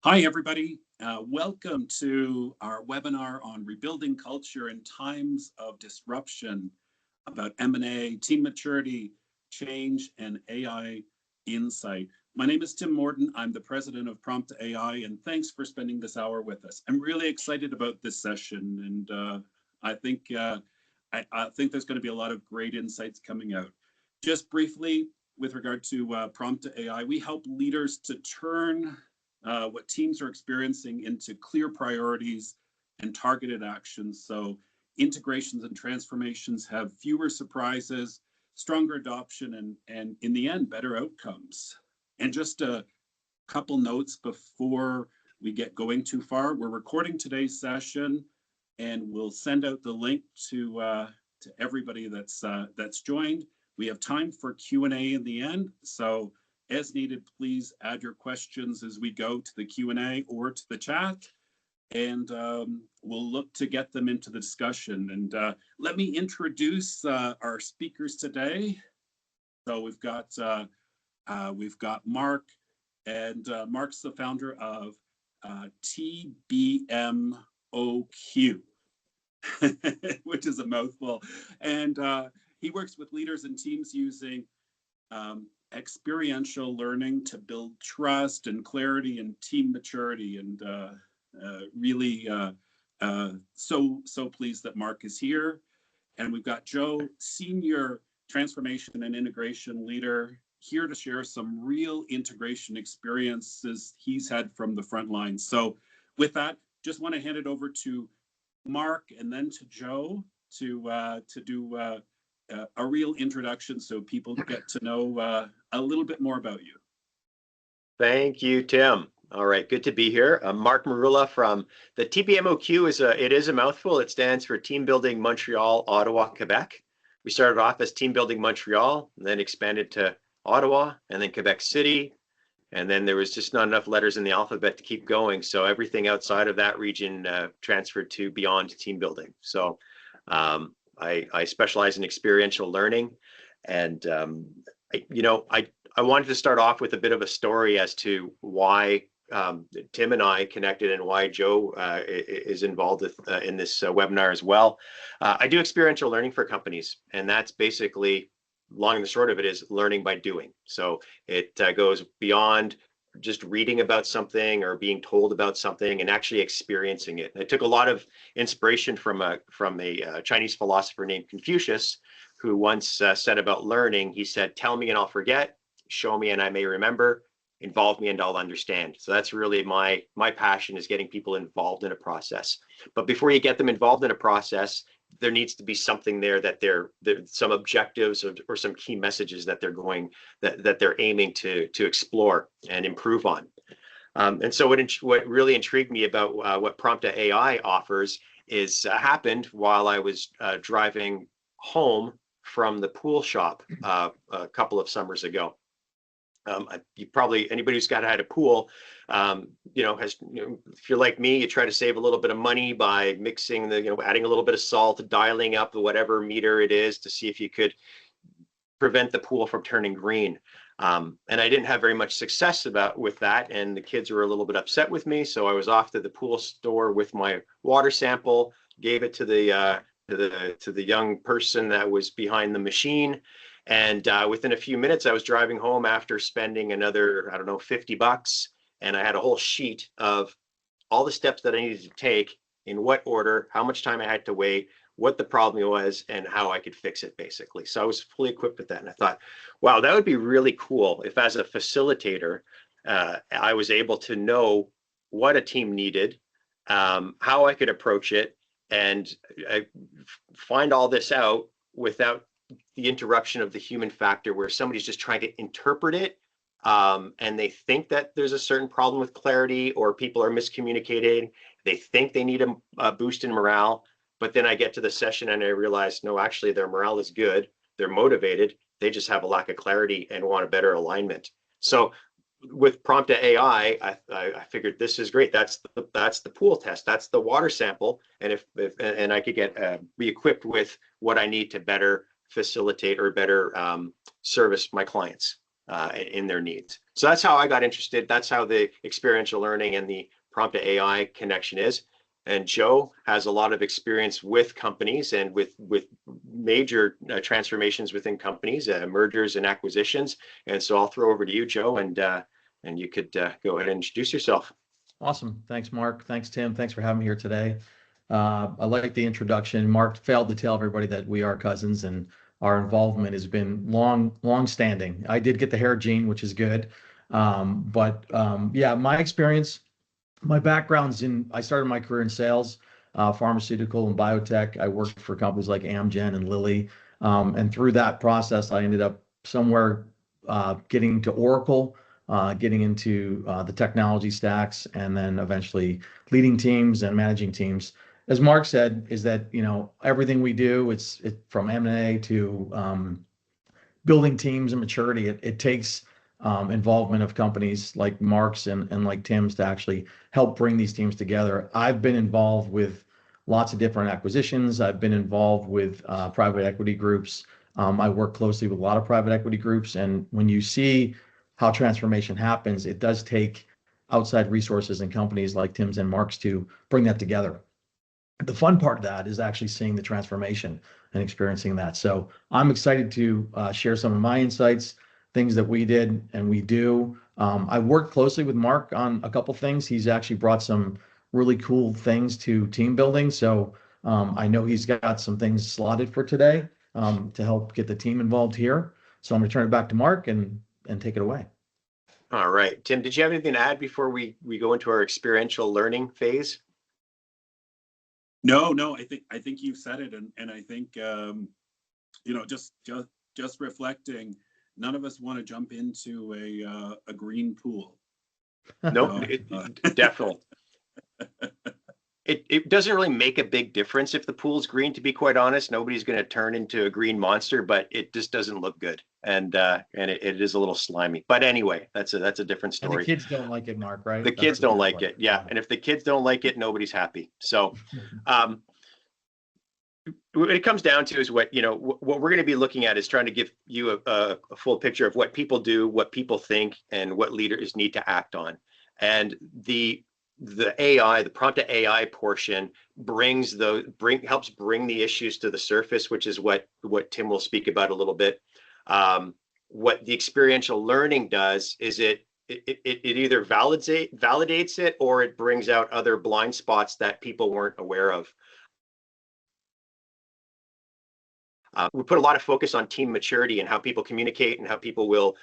Hi, everybody. Welcome to our webinar on rebuilding culture in times of disruption about M&A, team maturity, change, and AI insight. My name is Tim Morton. I'm the president of Prompt AI, and thanks for spending this hour with us. I'm really excited about this session, and I think I think there's going to be a lot of great insights coming out. Just briefly, with regard to Prompt AI, we help leaders to turn what teams are experiencing into clear priorities and targeted actions. So integrations and transformations have fewer surprises, stronger adoption, and in the end, better outcomes. And just a couple notes before we get going too far. We're recording today's session, and we'll send out the link to everybody that's joined. We have time for Q&A in the end, so as needed, please add your questions as we go to the Q&A or to the chat, and we'll look to get them into the discussion. And let me introduce our speakers today. So we've got Mark, and Mark's the founder of TBMOQ, which is a mouthful, and he works with leaders and teams using experiential learning to build trust and clarity and team maturity, and really so pleased that Mark is here. And we've got Joe, senior transformation and integration leader, here to share some real integration experiences he's had from the front lines. So with that, just want to hand it over to Mark and then to Joe to do a real introduction so people get to know a little bit more about you. Thank you, Tim. All right, good to be here. I'm Mark Marula from the TBMOQ. It is a mouthful. It stands for Team Building Montreal, Ottawa, Quebec. We started off as Team Building Montreal, and then expanded to Ottawa, and then Quebec City, and then there was just not enough letters in the alphabet to keep going. So everything outside of that region transferred to Beyond Team Building. So I specialize in experiential learning, and I wanted to start off with a bit of a story as to why Tim and I connected and why Joe is involved in this webinar as well. I do experiential learning for companies, and that's basically, long and the short of it, is learning by doing. So it goes beyond just reading about something or being told about something and actually experiencing it. I took a lot of inspiration from a Chinese philosopher named Confucius, who once said about learning, he said, "Tell me and I'll forget, show me and I may remember, involve me and I'll understand." So that's really my passion, is getting people involved in a process. But before you get them involved in a process, there needs to be something there that they're some objectives or some key messages that they're aiming to explore and improve on. And so what really intrigued me about what Prompt AI offers is happened while I was driving home from the pool shop a couple of summers ago. Anybody who's had a pool, if you're like me, you try to save a little bit of money by mixing adding a little bit of salt, dialing up whatever meter it is to see if you could prevent the pool from turning green. And I didn't have very much success with that, and the kids were a little bit upset with me. So I was off to the pool store with my water sample, gave it to the young person that was behind the machine. And within a few minutes, I was driving home after spending another, $50. And I had a whole sheet of all the steps that I needed to take, in what order, how much time I had to wait, what the problem was, and how I could fix it, basically. So I was fully equipped with that. And I thought, wow, that would be really cool if, as a facilitator, I was able to know what a team needed, how I could approach it, and find all this out without the interruption of the human factor, where somebody's just trying to interpret it, and they think that there's a certain problem with clarity, or people are miscommunicating. They think they need a boost in morale, but then I get to the session and I realize, no, actually their morale is good. They're motivated. They just have a lack of clarity and want a better alignment. So with Prompt AI, I figured this is great. That's the pool test. That's the water sample. And if I could be equipped with what I need to better facilitate or better service my clients. in their needs. So that's how I got interested. That's how the experiential learning and the prompt to AI connection is. And Joe has a lot of experience with companies and with major transformations within companies, mergers and acquisitions. And so I'll throw over to you, Joe, and you could go ahead and introduce yourself. Awesome. Thanks, Mark. Thanks, Tim. Thanks for having me here today. I like the introduction. Mark failed to tell everybody that we are cousins, and our involvement has been long standing. I did get the hair gene, which is good. Yeah, my experience, my background's I started my career in sales, pharmaceutical and biotech. I worked for companies like Amgen and Lilly. And through that process, I ended up somewhere getting to Oracle, getting into the technology stacks, and then eventually leading teams and managing teams. As Mark said, is that, everything we do, it's from M&A to building teams and maturity. It takes involvement of companies like Mark's and like Tim's to actually help bring these teams together. I've been involved with lots of different acquisitions. I've been involved with private equity groups. I work closely with a lot of private equity groups. And when you see how transformation happens, it does take outside resources and companies like Tim's and Mark's to bring that together. The fun part of that is actually seeing the transformation and experiencing that. So I'm excited to share some of my insights, things that we did and we do. I worked closely with Mark on a couple things. He's actually brought some really cool things to team building. So I know he's got some things slotted for today to help get the team involved here. So I'm going to turn it back to Mark and take it away. All right, Tim, did you have anything to add before we go into our experiential learning phase? No, I think you've said it, and I think just reflecting, none of us want to jump into a green pool. No, definitely. It doesn't really make a big difference if the pool's green, to be quite honest. Nobody's going to turn into a green monster, but it just doesn't look good, and it is a little slimy. But anyway, that's a different story. And the kids don't like it, Mark, right? The kids don't like it, yeah. And if the kids don't like it, nobody's happy. So what it comes down to is what we're going to be looking at is trying to give you a full picture of what people do, what people think, and what leaders need to act on. And the AI, the prompt to AI portion helps bring the issues to the surface, which is what Tim will speak about a little bit. What the experiential learning does is it either validates it, or it brings out other blind spots that people weren't aware of. We put a lot of focus on team maturity and how people communicate and how people will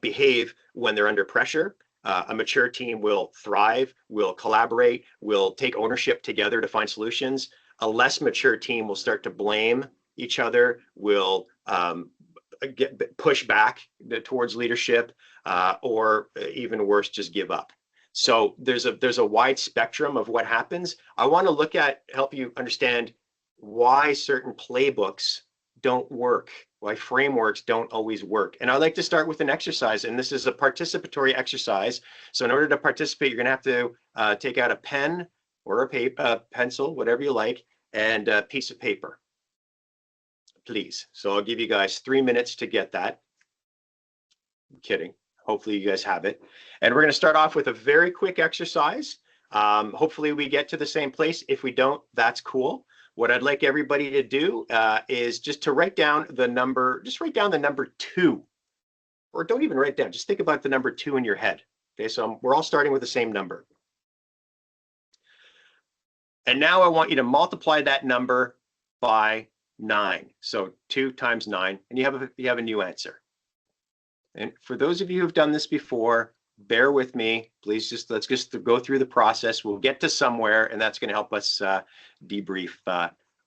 behave when they're under pressure. A mature team will thrive, will collaborate, will take ownership together to find solutions. A less mature team will start to blame each other, will push back towards leadership, or even worse, just give up. So there's a wide spectrum of what happens. I want to help you understand why certain playbooks don't work, why frameworks don't always work. And I like to start with an exercise, and this is a participatory exercise. So in order to participate, you're going to have to take out a pen or a pencil, whatever you like, and a piece of paper, please. So I'll give you guys 3 minutes to get that. I'm kidding. Hopefully you guys have it. And we're going to start off with a very quick exercise. Hopefully we get to the same place. If we don't, that's cool. What I'd like everybody to do is just to write down the number, just write down the number 2, or don't even write down, just think about the number 2 in your head. Okay, so we're all starting with the same number. And now I want you to multiply that number by 9. So 2 times 9, and you have a new answer. And for those of you who've done this before, bear with me, please. Let's just go through the process. We'll get to somewhere, and that's going to help us debrief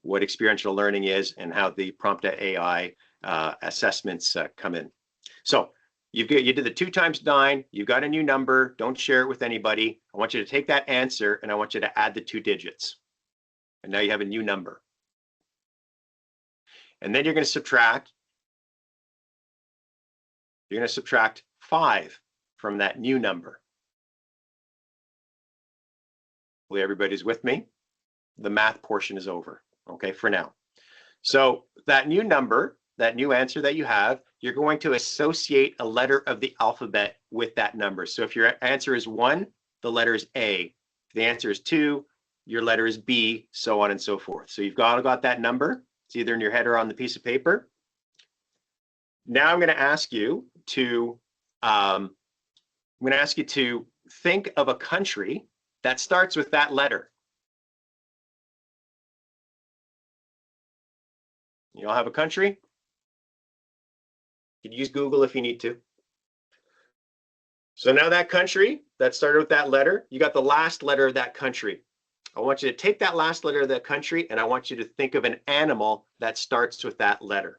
what experiential learning is and how the prompt to AI assessments come in. So you did the 2 times 9. You've got a new number. Don't share it with anybody. I want you to take that answer, and I want you to add the 2 digits. And now you have a new number. And then you're going to subtract. You're going to subtract 5 from that new number. Hopefully everybody's with me. The math portion is over, okay, for now. So that new number, that new answer that you have, you're going to associate a letter of the alphabet with that number. So if your answer is 1, the letter is A. If the answer is 2, your letter is B, so on and so forth. So you've got that number. It's either in your head or on the piece of paper. Now I'm going to ask you to think of a country that starts with that letter. You all have a country? You can use Google if you need to. So now that country that started with that letter, you got the last letter of that country. I want you to take that last letter of that country and I want you to think of an animal that starts with that letter.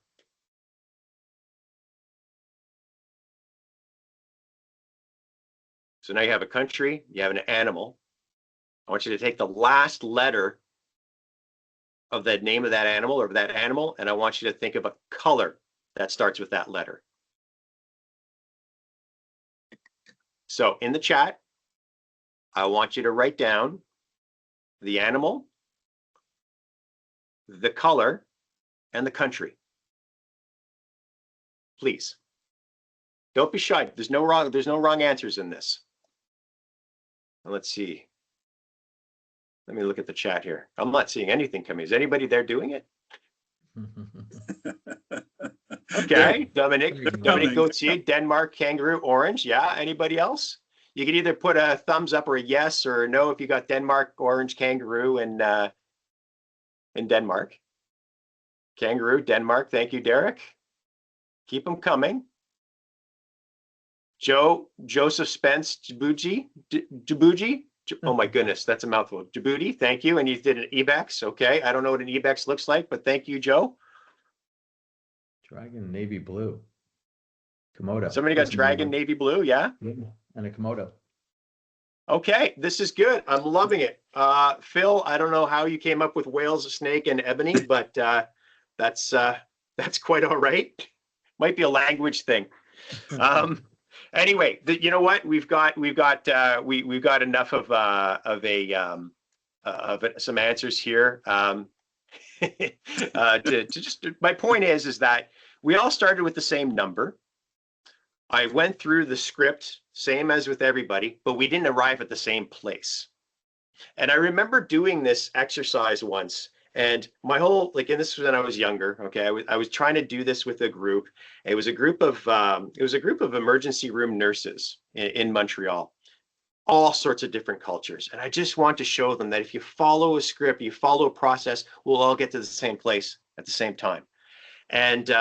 So now you have a country, you have an animal. I want you to take the last letter of the name of that animal or that animal, and I want you to think of a color that starts with that letter. So in the chat, I want you to write down the animal, the color, and the country. Please. Don't be shy. There's no wrong answers in this. Let's see. Let me look at the chat here. I'm not seeing anything coming. Is anybody there doing it? Okay, Dominic Gauthier, Denmark, kangaroo, orange. Yeah, anybody else? You can either put a thumbs up or a yes or a no if you got Denmark, orange, kangaroo, and in Denmark. Kangaroo, Denmark. Thank you, Derek. Keep them coming. Joseph Spence, Djibouti. Oh my goodness, that's a mouthful. Djibouti, thank you. And you did an Ibex. Okay, I don't know what an Ibex looks like, but thank you, Joe. Dragon navy blue. Komodo. Somebody got dragon navy blue, yeah? And a Komodo. Okay, this is good. I'm loving it. Phil, I don't know how you came up with whales, snake, and ebony, but that's quite all right. Might be a language thing. Anyway, you know what? We've got enough of some answers here. My point is that we all started with the same number. I went through the script, same as with everybody, but we didn't arrive at the same place. And I remember doing this exercise once, and my whole, and this was when I was younger. Okay, I was trying to do this with a group. It was a group of emergency room nurses in Montreal, all sorts of different cultures. And I just want to show them that if you follow a script, you follow a process, we'll all get to the same place at the same time. And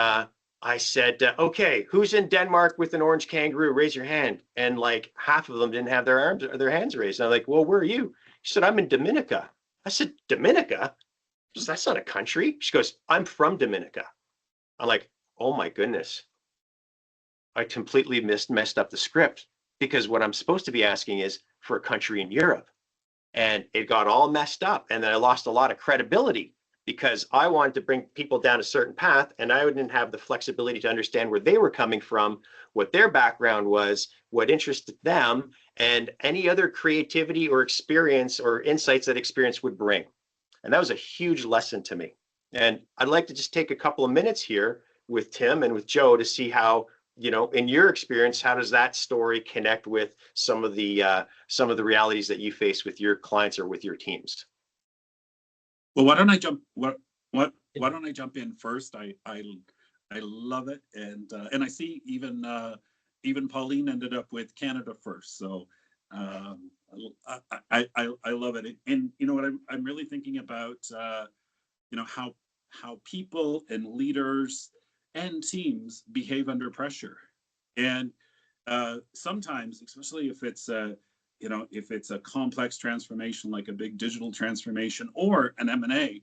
I said, okay, who's in Denmark with an orange kangaroo? Raise your hand. And like half of them didn't have their hands raised. And I'm like, well, where are you? She said, I'm in Dominica. I said, Dominica? She said, that's not a country. She goes, I'm from Dominica. I'm like, oh my goodness. I completely messed up the script, because what I'm supposed to be asking is for a country in Europe. And it got all messed up. And then I lost a lot of credibility, because I wanted to bring people down a certain path, and I didn't have the flexibility to understand where they were coming from, what their background was, what interested them, and any other creativity or experience or insights that experience would bring. And that was a huge lesson to me. And I'd like to just take a couple of minutes here with Tim and with Joe to see how, in your experience, how does that story connect with some of the realities that you face with your clients or with your teams? Well, why don't I jump in first? I love it, and I see even Pauline ended up with Canada first, so I love it. And you know what I'm really thinking about, how people and leaders and teams behave under pressure, and sometimes, especially if it's if it's a complex transformation like a big digital transformation or an M&A,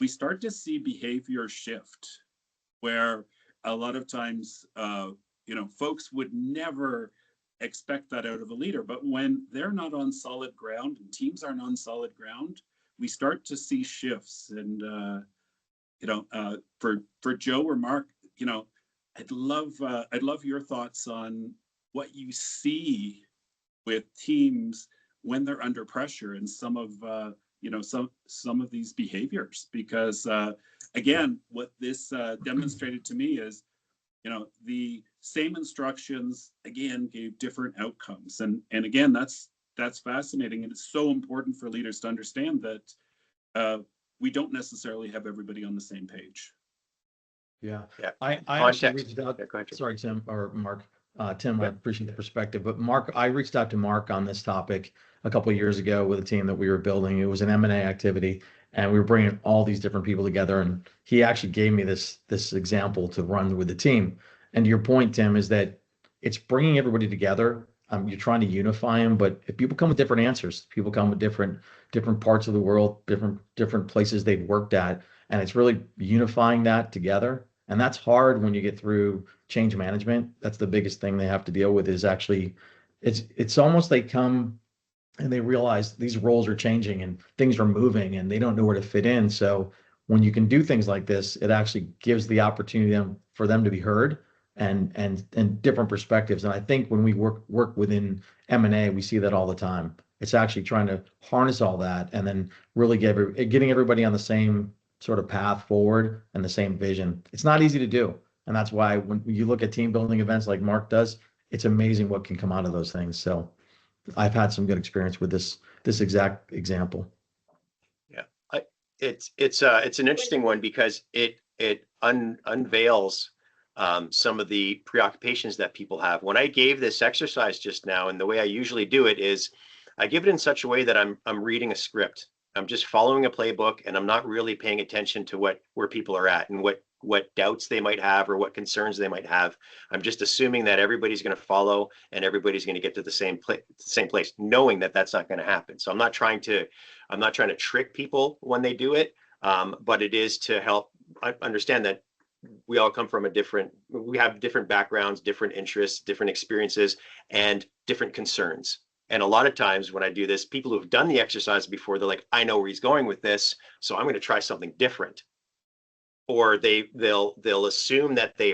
we start to see behavior shift where a lot of times, folks would never expect that out of a leader. But when they're not on solid ground and teams aren't on solid ground, we start to see shifts. And, for Joe or Mark, I'd love your thoughts on what you see with teams when they're under pressure and some of these behaviors, because again, what this demonstrated to me is, the same instructions again gave different outcomes. And again, that's fascinating. And it's so important for leaders to understand that we don't necessarily have everybody on the same page. Yeah. Yeah. I actually Context. reached out. Yeah, go ahead, Tim. Sorry, Tim or Mark. Tim, I Yeah. appreciate the perspective, but Mark, I reached out to Mark on this topic a couple of years ago with a team that we were building. It was an M&A activity, and we were bringing all these different people together. And he actually gave me this example to run with the team. And to your point, Tim, is that it's bringing everybody together. You're trying to unify them, but if people come with different answers, people come with different parts of the world, different places they've worked at, and it's really unifying that together. And that's hard when you get through change management. That's the biggest thing they have to deal with, is actually it's almost they come and they realize these roles are changing and things are moving and they don't know where to fit in. So when you can do things like this, it actually gives the opportunity for them to be heard and different perspectives. And I think when we work within M&A, we see that all the time. It's actually trying to harness all that and then really getting everybody on the same sort of path forward and the same vision. It's not easy to do. And that's why when you look at team building events like Mark does, it's amazing what can come out of those things. So I've had some good experience with this exact example. Yeah, it's an interesting one because it unveils some of the preoccupations that people have. When I gave this exercise just now, and the way I usually do it is I give it in such a way that I'm reading a script. I'm just following a playbook, and I'm not really paying attention to where people are at and what doubts they might have or what concerns they might have. I'm just assuming that everybody's going to follow and everybody's going to get to the same place, knowing that that's not going to happen. So I'm not trying to trick people when they do it, but it is to help understand that we all come from we have different backgrounds, different interests, different experiences, and different concerns. And a lot of times when I do this, people who've done the exercise before, they're like, I know where he's going with this, so I'm going to try something different. Or they'll assume that they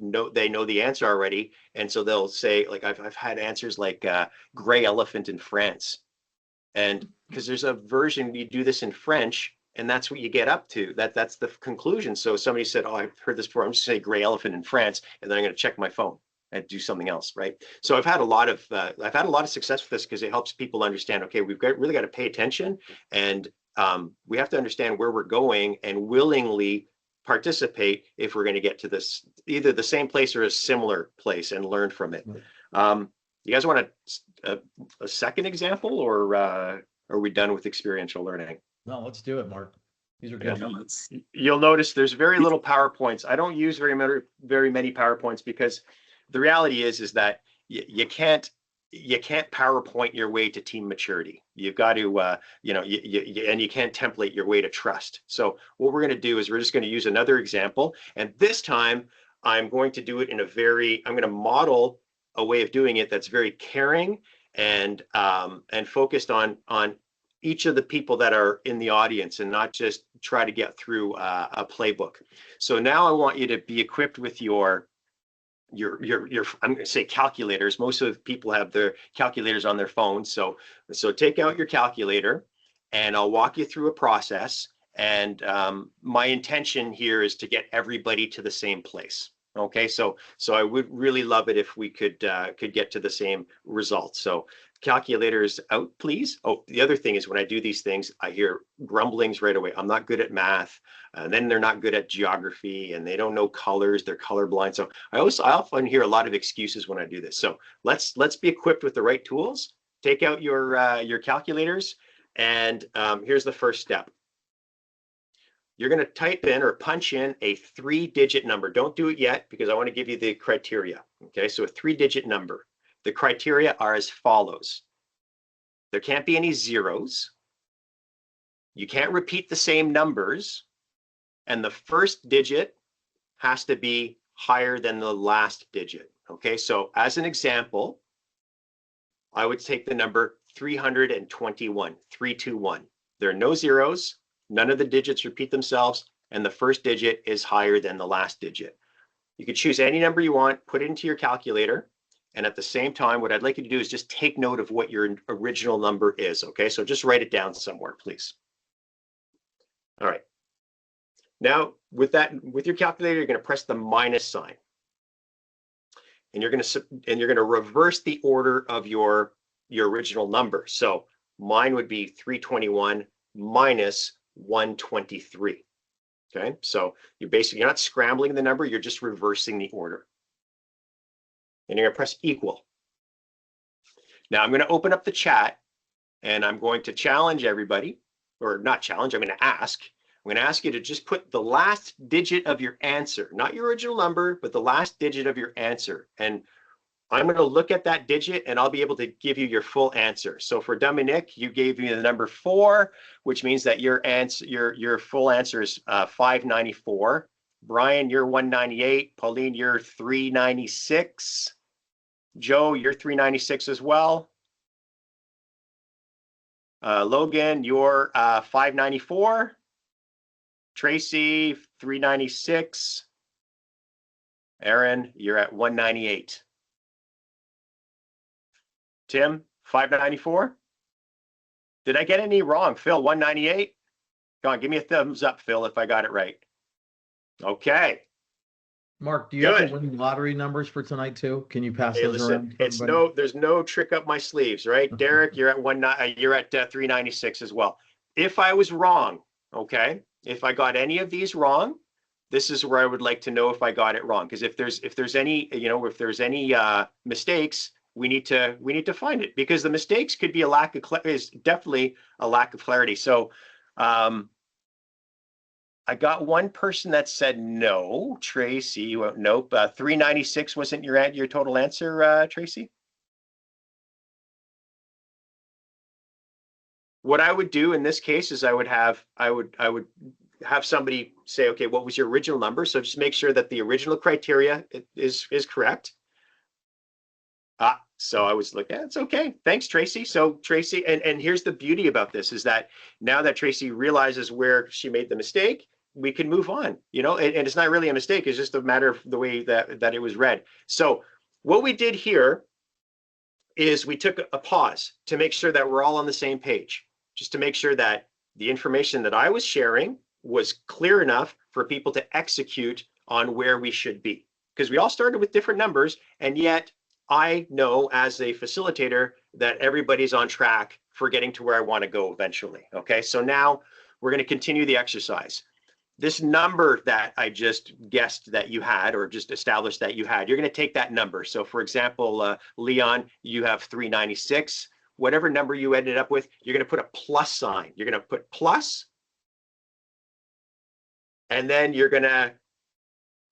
know the answer already, and so they'll say, like, I've had answers like gray elephant in France, and because there's a version you do this in French, and that's what you get up to. That's the conclusion. So somebody said, oh, I've heard this before. I'm just going to say gray elephant in France, and then I'm going to check my phone and do something else, right? So I've had a lot of success with this because it helps people understand, okay, we've really got to pay attention, and we have to understand where we're going and willingly participate if we're going to get to this, either the same place or a similar place, and learn from it. You guys want a second example, or are we done with experiential learning? No, let's do it, Mark. These are good. Yeah, you'll notice there's very little PowerPoints. I don't use very many PowerPoints because the reality is that you can't PowerPoint your way to team maturity. You've got to, and you can't template your way to trust. So what we're going to do is we're just going to use another example. And this time I'm going to do it I'm going to model a way of doing it that's very caring and focused on each of the people that are in the audience, and not just try to get through a playbook. So now I want you to be equipped with your I'm going to say calculators. Most of the people have their calculators on their phones. So take out your calculator, and I'll walk you through a process. And my intention here is to get everybody to the same place. Okay, so I would really love it if we could get to the same result. So calculators out, please. Oh, the other thing is when I do these things, I hear grumblings right away. I'm not good at math. Then they're not good at geography, and they don't know colors. They're colorblind. So I often hear a lot of excuses when I do this. So let's be equipped with the right tools. Take out your calculators, and here's the first step. You're going to type in or punch in a 3-digit number. Don't do it yet because I want to give you the criteria. Okay, so a 3-digit number. The criteria are as follows. There can't be any zeros. You can't repeat the same numbers. And the first digit has to be higher than the last digit. Okay, so as an example, I would take the number 321, 321. There are no zeros. None of the digits repeat themselves, and the first digit is higher than the last digit. You could choose any number you want, put it into your calculator, and at the same time, what I'd like you to do is just take note of what your original number is, okay? So just write it down somewhere, please. All right. Now, with your calculator, you're going to press the minus sign. and you're going to reverse the order of your original number. So mine would be 321 minus 123. Okay, so you're not scrambling the number, you're just reversing the order. And you're going to press equal. Now I'm going to open up the chat and I'm going to challenge everybody, or not challenge, I'm going to ask. I'm going to ask you to just put the last digit of your answer, not your original number, but the last digit of your answer. And I'm going to look at that digit and I'll be able to give you your full answer. So for Dominic, you gave me the number 4, which means that your answer, your full answer is 594. Brian, you're 198. Pauline, you're 396. Joe, you're 396 as well. Logan, you're 594. Tracy, 396. Aaron, you're at 198. Tim, 594. Did I get any wrong? Phil, 198. Come on, give me a thumbs up, Phil, if I got it right. Okay. Mark, do you have the winning lottery numbers for tonight too? Can you pass those around? There's no trick up my sleeves, right? Derek, you're at 396 as well. If I was wrong, okay, if I got any of these wrong, this is where I would like to know if I got it wrong. Because if there's any, if there's any mistakes, we need to find it, because the mistakes could be is definitely a lack of clarity. So I got one person that said no. Tracy, nope. 396 wasn't your total answer, Tracy? What I would do in this case is I would have somebody say, okay, what was your original number? So just make sure that the original criteria is correct. So I was like, yeah, it's okay. Thanks, Tracy. So Tracy, and here's the beauty about this is that now that Tracy realizes where she made the mistake, we can move on, and it's not really a mistake. It's just a matter of the way that it was read. So what we did here is we took a pause to make sure that we're all on the same page, just to make sure that the information that I was sharing was clear enough for people to execute on where we should be. Because we all started with different numbers, and yet I know as a facilitator that everybody's on track for getting to where I want to go eventually. Okay, so now we're going to continue the exercise. This number that I just guessed that you had, or just established that you had, you're going to take that number. So for example, Leon, you have 396. Whatever number you ended up with, you're going to put a plus sign. You're going to put plus, and then you're going to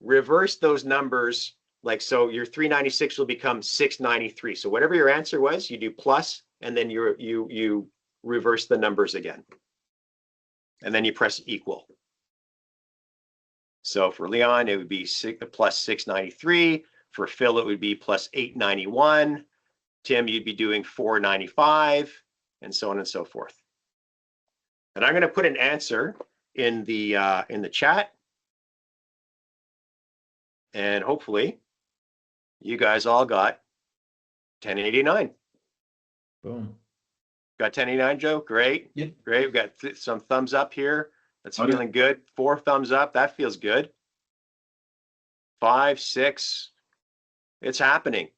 reverse those numbers. Like, so your 396 will become 693. So whatever your answer was, you do plus, and then you reverse the numbers again. And then you press equal. So for Leon, it would be plus 693. For Phil, it would be plus 891. Tim, you'd be doing 495, and so on and so forth. And I'm going to put an answer in the chat. And hopefully you guys all got 1089. Boom. Got 1089, Joe? Great. Yep. Great. We've got some thumbs up here. That's feeling good. 4 thumbs up. That feels good. 5, 6. It's happening.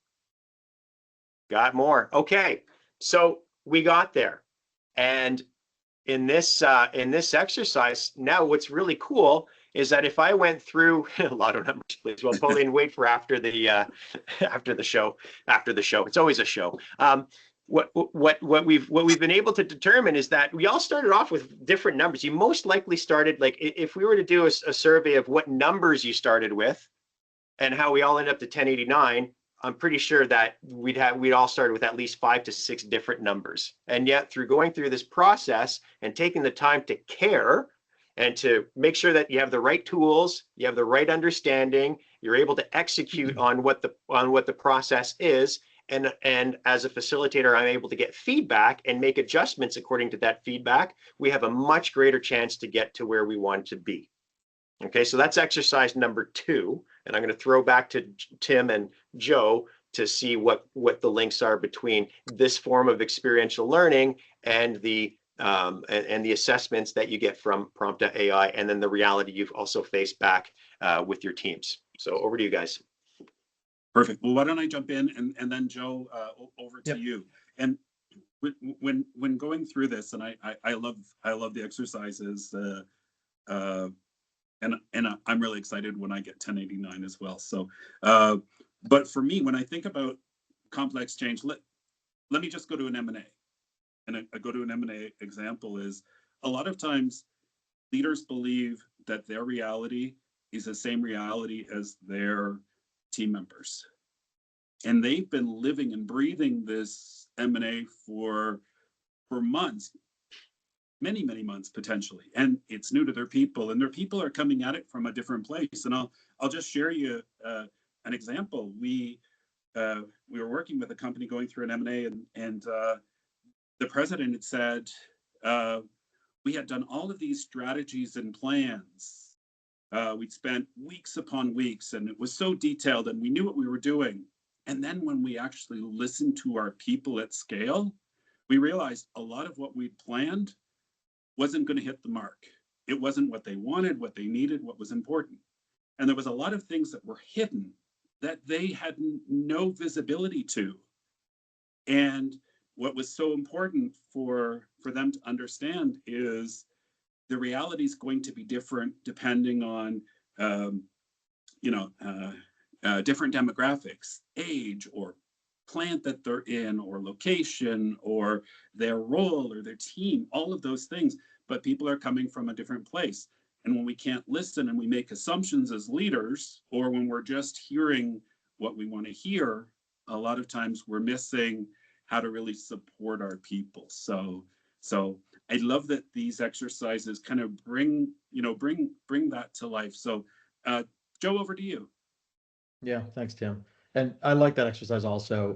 Got more. Okay. So we got there. And in this exercise, now what's really cool is that if I went through a lot of numbers, please. Well, Pauline, wait for after the show. It's always a show. What we've been able to determine is that we all started off with different numbers. You most likely started, like, if we were to do a survey of what numbers you started with and how we all end up to 1089, I'm pretty sure that we'd all started with at least 5 to 6 different numbers. And yet through going through this process and taking the time to care and to make sure that you have the right tools, you have the right understanding, you're able to execute on what the process is. And as a facilitator, I'm able to get feedback and make adjustments according to that feedback. We have a much greater chance to get to where we want to be. Okay, so that's exercise number 2. And I'm going to throw back to Tim and Joe to see what the links are between this form of experiential learning and the assessments that you get from Prompt.ai, and then the reality you've also faced back with your teams. So over to you guys. Perfect. Well, why don't I jump in and then Joe, over to Yep. you. And when going through this, and I love the exercises, and I'm really excited when I get 1089 as well. So, but for me, when I think about complex change, let me just go to an M&A. And I go to an M&A example is a lot of times leaders believe that their reality is the same reality as their team members. And they've been living and breathing this M&A for months, many months potentially, and it's new to their people, and their people are coming at it from a different place. And I'll just share you an example. We were working with a company going through an M&A, and the president had said, we had done all of these strategies and plans. We'd spent weeks upon weeks, and it was so detailed, and we knew what we were doing. And then when we actually listened to our people at scale, we realized a lot of what we'd planned wasn't going to hit the mark. It wasn't what they wanted, what they needed, what was important. And there was a lot of things that were hidden that they had no visibility to. And what was so important for them to understand is the reality is going to be different depending on different demographics, age, or plant that they're in, or location, or their role, or their team, all of those things. But people are coming from a different place. And when we can't listen and we make assumptions as leaders, or when we're just hearing what we want to hear, a lot of times we're missing how to really support our people. So I love that these exercises kind of bring that to life. So Joe, over to you. Yeah, thanks, Tim. And I like that exercise also.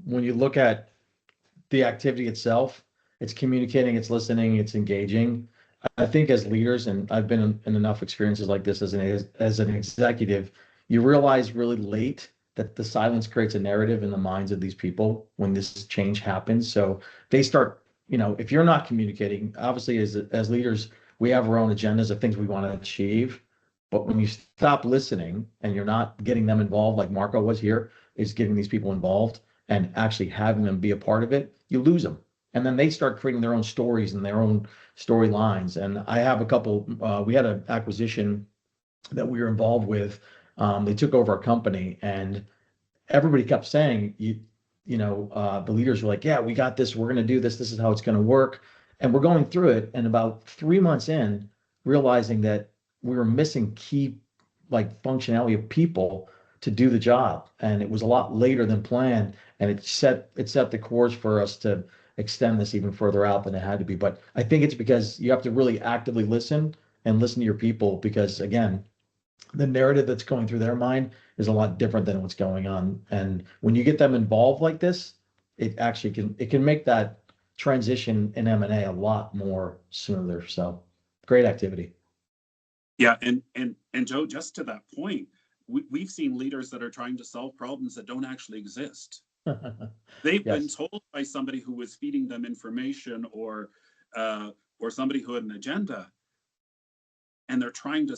When you look at the activity itself, it's communicating, it's listening, it's engaging. I think as leaders, and I've been in enough experiences like this as an executive, you realize really late that the silence creates a narrative in the minds of these people when this change happens. So they start, if you're not communicating, obviously as leaders, we have our own agendas of things we want to achieve. But when you stop listening and you're not getting them involved, like Marco was here, is getting these people involved and actually having them be a part of it, you lose them. And then they start creating their own stories and their own storylines. And I have a couple, we had an acquisition that we were involved with. They took over our company, and everybody kept saying, the leaders were like, yeah, we got this. We're going to do this. This is how it's going to work. And we're going through it. And about 3 months in, realizing that we were missing key functionality of people to do the job. And it was a lot later than planned. And it set the course for us to extend this even further out than it had to be. But I think it's because you have to really actively listen and listen to your people, because again, the narrative that's going through their mind is a lot different than what's going on. And when you get them involved like this, it actually can make that transition in M&A a lot more smoother. So great activity. Yeah, and Joe, just to that point, we've seen leaders that are trying to solve problems that don't actually exist. They've Yes. been told by somebody who was feeding them information, or somebody who had an agenda, and they're trying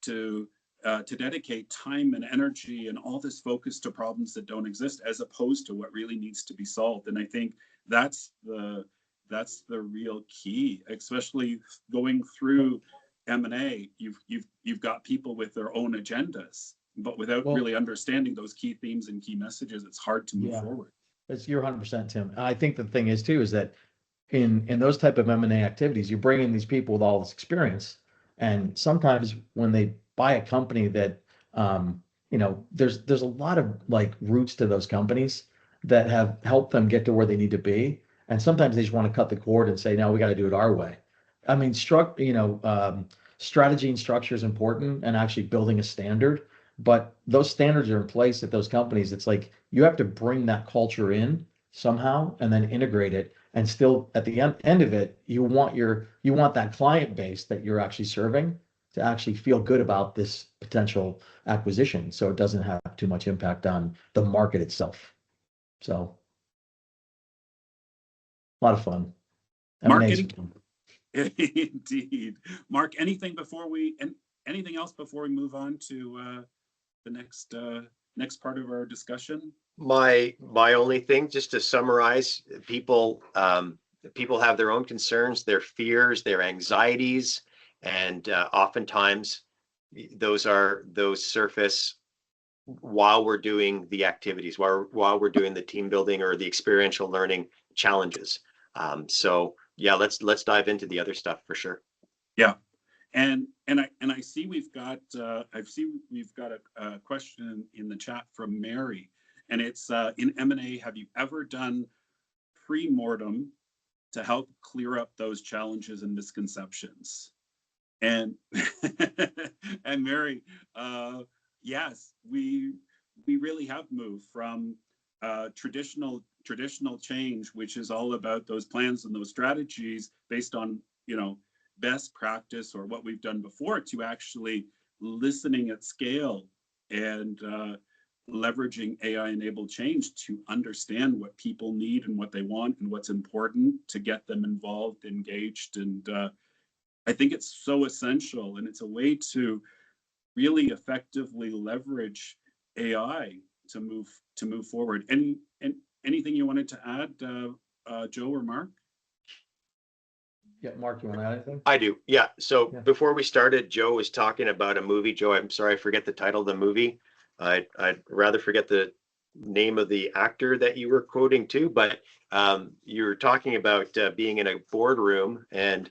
to dedicate time and energy and all this focus to problems that don't exist, as opposed to what really needs to be solved. And I think that's the real key, especially going through M&A. You've got people with their own agendas, but without really understanding those key themes and key messages, it's hard to move forward. You're 100%, Tim. I think the thing is too, is that in those type of M&A activities, you bring in these people with all this experience, and sometimes when they buy a company that, there's a lot of roots to those companies that have helped them get to where they need to be. And sometimes they just want to cut the cord and say, no, we got to do it our way. I mean, strategy and structure is important, and actually building a standard, but those standards are in place at those companies. It's like you have to bring that culture in somehow and then integrate it. And still at the end of it, you want that client base that you're actually serving to actually feel good about this potential acquisition, so it doesn't have too much impact on the market itself. So a lot of fun. Mark, M&As. indeed. Mark, anything else before we move on to the next next part of our discussion? My only thing, just to summarize, people have their own concerns, their fears, their anxieties, and oftentimes those surface while we're doing the activities, while we're doing the team building or the experiential learning challenges. So yeah, let's dive into the other stuff for sure. Yeah. And I see we've got a question in the chat from Mary, and it's in M&A, have you ever done pre-mortem to help clear up those challenges and misconceptions? And and Mary, yes, we really have moved from traditional change, which is all about those plans and those strategies based on, best practice or what we've done before, to actually listening at scale and leveraging AI-enabled change to understand what people need and what they want and what's important to get them involved, engaged. And I think it's so essential, and it's a way to really effectively leverage AI to move forward. Anything you wanted to add, Joe or Mark? Yeah, Mark, you want to add anything? I do. Yeah. So Yeah. before we started, Joe was talking about a movie. Joe, I'm sorry, I forget the title of the movie. I'd rather forget the name of the actor that you were quoting too, but you were talking about being in a boardroom, and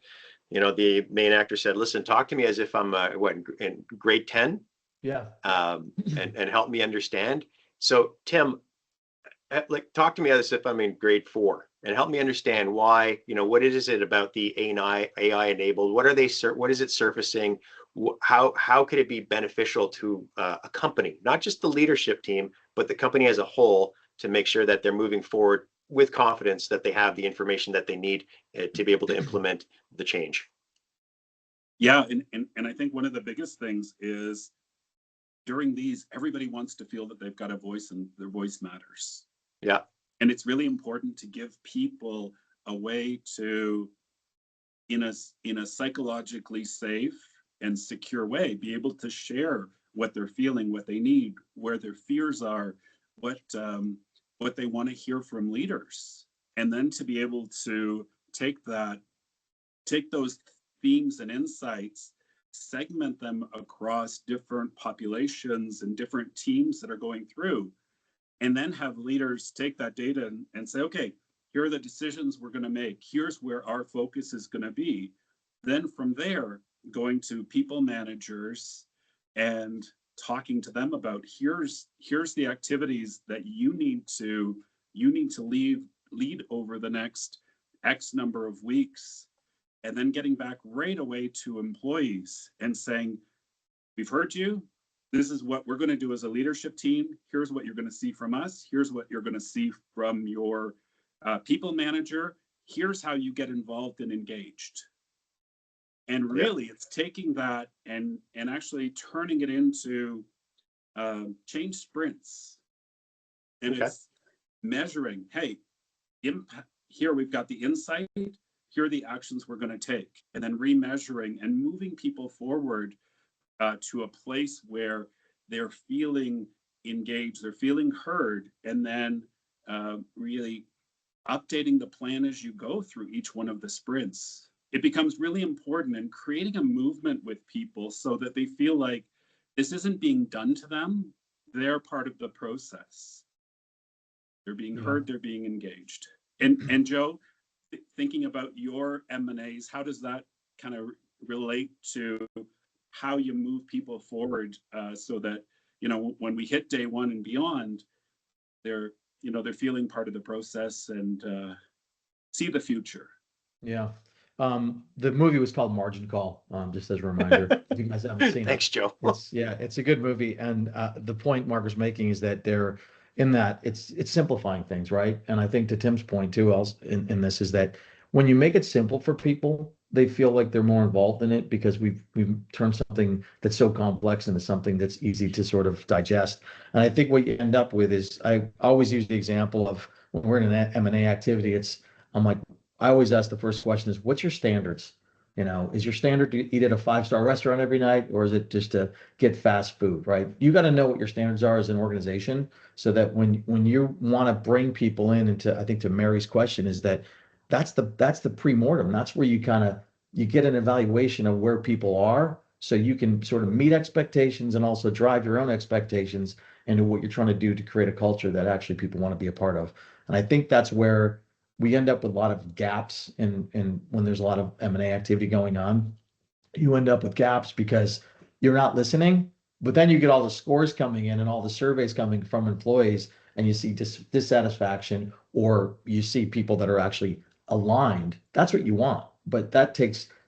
the main actor said, "Listen, talk to me as if I'm in grade 10, Yeah. and help me understand." So Tim, talk to me as if I'm in grade 4 and help me understand why, what is it about the AI enabled? What is it surfacing? How could it be beneficial to a company, not just the leadership team, but the company as a whole, to make sure that they're moving forward with confidence, that they have the information that they need to be able to implement the change? Yeah, and I think one of the biggest things is during these, everybody wants to feel that they've got a voice and their voice matters. Yeah. And it's really important to give people a way to, in a psychologically safe and secure way, be able to share what they're feeling, what they need, where their fears are, what they want to hear from leaders, and then to be able to take those themes and insights, segment them across different populations and different teams that are going through, and then have leaders take that data and say, okay, here are the decisions we're going to make. Here's where our focus is going to be. Then from there, going to people managers and talking to them about here's the activities that you need to lead over the next X number of weeks, and then getting back right away to employees and saying, we've heard you. This is what we're going to do as a leadership team. Here's what you're going to see from us. Here's what you're going to see from your people manager. Here's how you get involved and engaged. And really, it's taking that and actually turning it into change sprints. And it's measuring, hey, here we've got the insight. Here are the actions we're going to take. And then remeasuring and moving people forward to a place where they're feeling engaged, they're feeling heard, and then really updating the plan as you go through each one of the sprints. It becomes really important in creating a movement with people so that they feel like this isn't being done to them. They're part of the process. They're being heard, they're being engaged. And Joe, thinking about your M&As, how does that kind of relate to how you move people forward so that, when we hit day one and beyond, they're feeling part of the process and see the future? Yeah. The movie was called Margin Call, just as a reminder, if you guys haven't seen it. Thanks, Joe. It's a good movie. And the point Mark was making is that it's simplifying things, right? And I think to Tim's point too, in this, is that when you make it simple for people, they feel like they're more involved in it, because we've turned something that's so complex into something that's easy to sort of digest. And I think what you end up with is, I always use the example of when we're in an M&A activity, I always ask the first question is, what's your standards? You know, is your standard to eat at a 5-star restaurant every night, or is it just to get fast food, right? You got to know what your standards are as an organization so that when you want to bring people in into, I think to Mary's question is that that's the pre-mortem. That's where you kind of you get an evaluation of where people are so you can sort of meet expectations and also drive your own expectations into what you're trying to do to create a culture that actually people want to be a part of. And I think that's where we end up with a lot of gaps in when there's a lot of M&A activity going on. You end up with gaps because you're not listening, but then you get all the scores coming in and all the surveys coming from employees, and you see dissatisfaction, or you see people that are actually aligned. That's what you want, but that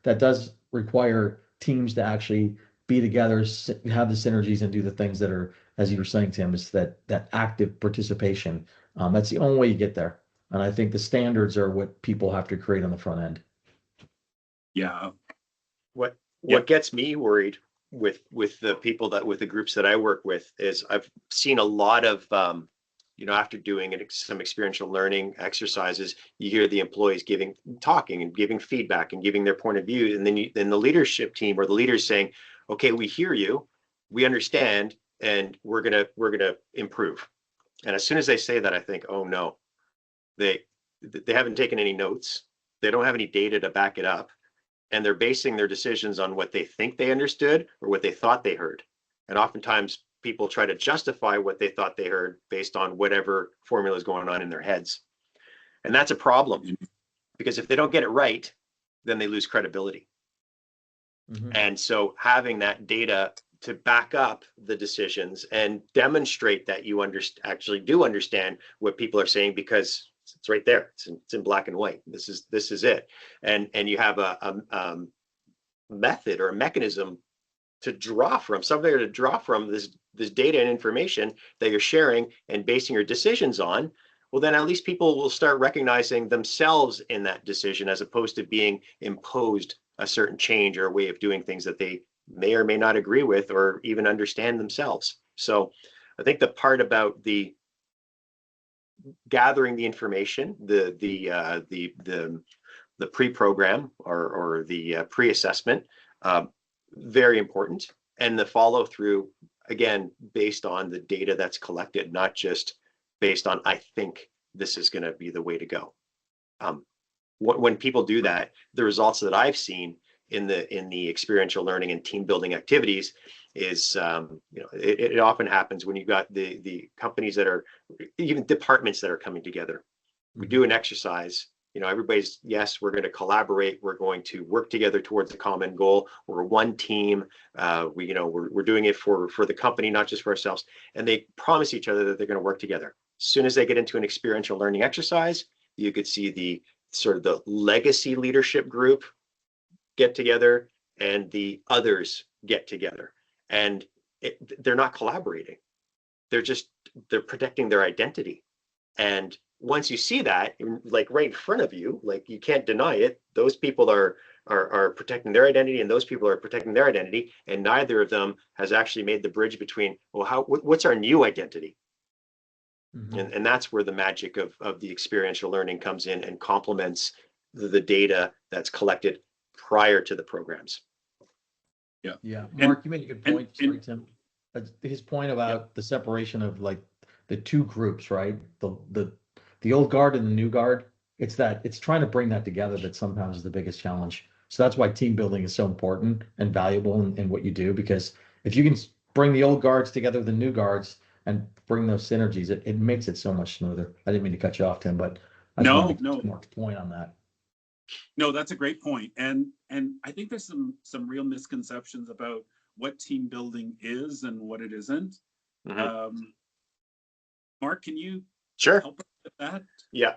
does require teams to actually be together, have the synergies, and do the things that are, as you were saying, Tim, is that active participation. That's the only way you get there. And I think the standards are what people have to create on the front end. Yeah. What Yep. gets me worried with the people with the groups that I work with is I've seen a lot of after doing some experiential learning exercises, you hear the employees talking and giving feedback and giving their point of view, and then the leadership team or the leaders saying, "Okay, we hear you, we understand, and we're gonna improve." And as soon as they say that, I think, "Oh no, they haven't taken any notes, they don't have any data to back it up, and they're basing their decisions on what they think they understood or what they thought they heard." And oftentimes people try to justify what they thought they heard based on whatever formula is going on in their heads. And that's a problem, because if they don't get it right, then they lose credibility. Mm-hmm. And so having that data to back up the decisions and demonstrate that you actually do understand what people are saying, because it's right there. It's in black and white. This is it. And you have a method or a mechanism to draw from, somewhere to draw from this data and information that you're sharing and basing your decisions on. Well, then at least people will start recognizing themselves in that decision, as opposed to being imposed a certain change or a way of doing things that they may or may not agree with or even understand themselves. So I think the part about the gathering the information, the pre-program or the pre-assessment, very important, and the follow through, again, based on the data that's collected, not just based on I think this is going to be the way to go. When people do that, the results that I've seen in the experiential learning and team building activities is it often happens when you've got the companies that are, even departments that are coming together. We do an exercise, everybody's, yes, we're going to collaborate, we're going to work together towards a common goal, we're one team, we're doing it for the company, not just for ourselves, and they promise each other that they're going to work together. As soon as they get into an experiential learning exercise, you could see the sort of the legacy leadership group get together and the others get together, and they're not collaborating, they're protecting their identity. And once you see that, like right in front of you, like you can't deny it, those people are protecting their identity and those people are protecting their identity, and neither of them has actually made the bridge between, well, what's our new identity? Mm-hmm. And that's where the magic of the experiential learning comes in and complements the data that's collected prior to the programs. Yeah. Mark, you made a good point. Sorry, Tim. His point about the separation of like the two groups, right? The old guard and the new guard. It's trying to bring that together that sometimes is the biggest challenge. So that's why team building is so important and valuable in what you do, because if you can bring the old guards together with the new guards and bring those synergies, it makes it so much smoother. I didn't mean to cut you off, Tim, but I just wanted to Mark's point on that. No, that's a great point. And I think there's some real misconceptions about what team building is and what it isn't. Mm-hmm. Mark, can you help us with that? Yeah.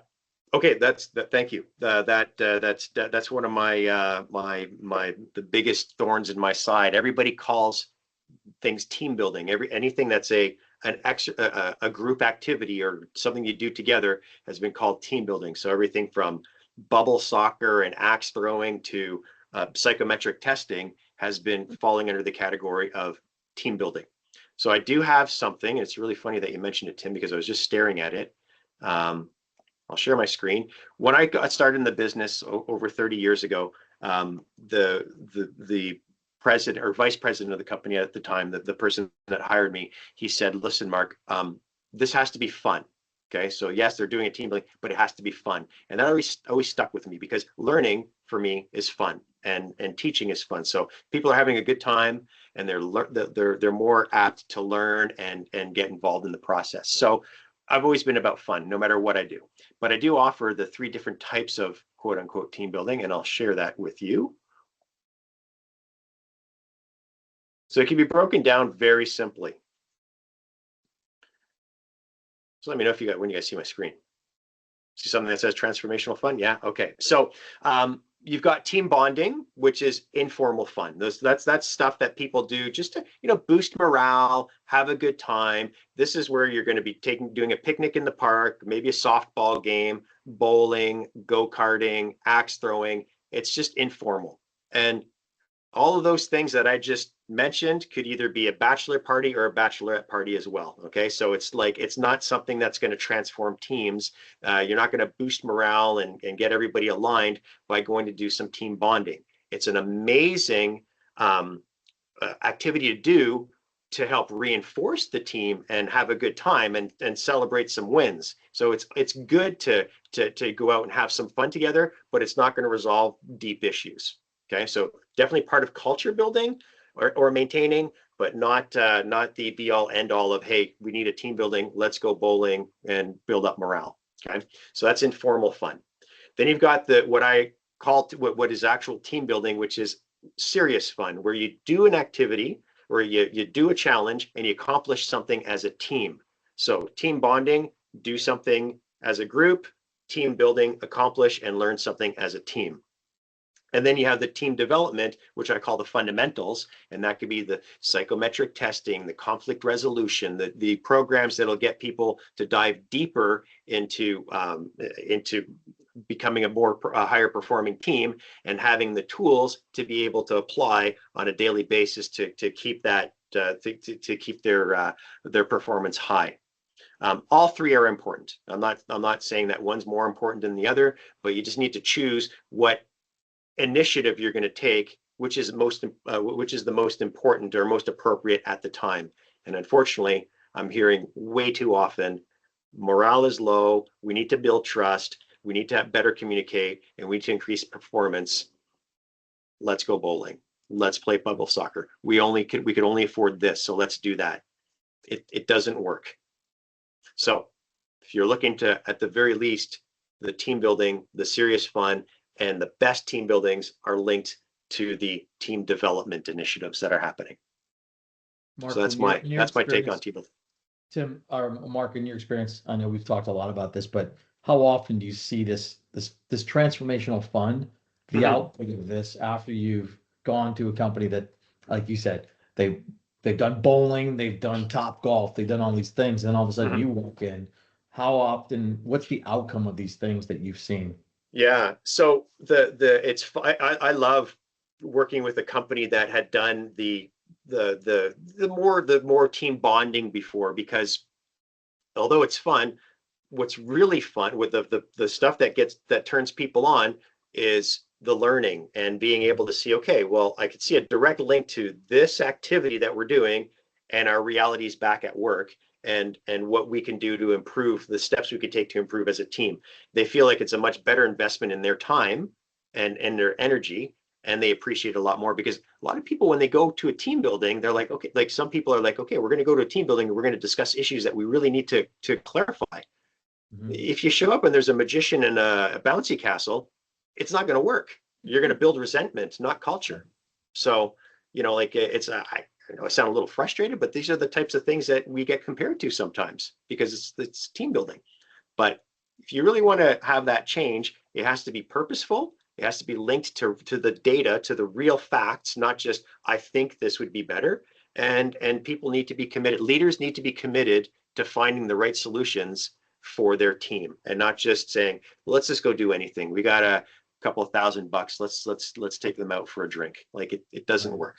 Okay. Thank you. That's one of the biggest thorns in my side. Everybody calls things team building. Anything that's a group activity or something you do together has been called team building. So everything from bubble soccer and axe throwing to psychometric testing has been falling under the category of team building. So I do have something. It's really funny that you mentioned it, Tim, because I was just staring at it. I'll share my screen. When I got started in the business over 30 years ago, the president or vice president of the company at the time, the person that hired me, he said, listen, Mark, this has to be fun. Okay, so yes, they're doing a team building, but it has to be fun. And that always stuck with me, because learning for me is fun, and teaching is fun. So people are having a good time, and they're more apt to learn and get involved in the process. So I've always been about fun, no matter what I do. But I do offer the 3 different types of quote unquote team building, and I'll share that with you. So it can be broken down very simply. So let me know if when you guys see my screen. See something that says transformational fun? Yeah, okay. So you've got team bonding, which is informal fun. That's stuff that people do just to, boost morale, have a good time. This is where you're going to be doing a picnic in the park, maybe a softball game, bowling, go-karting, axe throwing. It's just informal. And all of those things that I just mentioned could either be a bachelor party or a bachelorette party as well. Okay, so it's not something that's going to transform teams. You're not going to boost morale and get everybody aligned by going to do some team bonding. It's an amazing activity to do to help reinforce the team and have a good time and celebrate some wins. So it's good to go out and have some fun together, but it's not going to resolve deep issues. Okay, so definitely part of culture building or maintaining, but not the be all end all of, hey, we need a team building, let's go bowling and build up morale. Okay, so that's informal fun. Then you've got what I call what is actual team building, which is serious fun, where you do an activity or you do a challenge and you accomplish something as a team. So team bonding, do something as a group. Team building, accomplish and learn something as a team. And then you have the team development, which I call the fundamentals, and that could be the psychometric testing, the conflict resolution, the programs that'll get people to dive deeper into becoming a higher performing team, and having the tools to be able to apply on a daily basis to keep that to keep their performance high. All 3 are important. I'm not saying that one's more important than the other, but you just need to choose what initiative you're going to take, which is the most important or most appropriate at the time. And unfortunately, I'm hearing way too often, morale is low, we need to build trust, we need to better communicate, and we need to increase performance. Let's go bowling, let's play bubble soccer, we could only afford this, so let's do that. It doesn't work. So if you're looking to, at the very least, the team building, the serious fun, and the best team buildings are linked to the team development initiatives that are happening. Mark, so that's my take on team building. Tim, or Mark, in your experience, I know we've talked a lot about this, but how often do you see this transformational fun, the output of this after you've gone to a company that, like you said, they've done bowling, they've done Top Golf, they've done all these things, and all of a sudden you walk in. How often? What's the outcome of these things that you've seen? Yeah, so I love working with a company that had done the more team bonding before, because although it's fun, what's really fun with the stuff that turns people on is the learning and being able to see, okay, well, I could see a direct link to this activity that we're doing and our realities back at work, and what we can do to improve, the steps we could take to improve as a team. They feel like it's a much better investment in their time and their energy, and they appreciate it a lot more, because a lot of people, when they go to a team building, they're like, okay, like some people are like, okay, we're going to go to a team building and we're going to discuss issues that we really need to clarify. If you show up and there's a magician in a bouncy castle, it's not going to work. You're going to build resentment, not culture. So, like I know I sound a little frustrated, but these are the types of things that we get compared to sometimes, because it's team building. But if you really want to have that change, it has to be purposeful. It has to be linked to the data, to the real facts, not just, I think this would be better. And people need to be committed. Leaders need to be committed to finding the right solutions for their team, and not just saying, let's just go do anything. We got a couple of $1,000. Let's take them out for a drink. Like it doesn't work.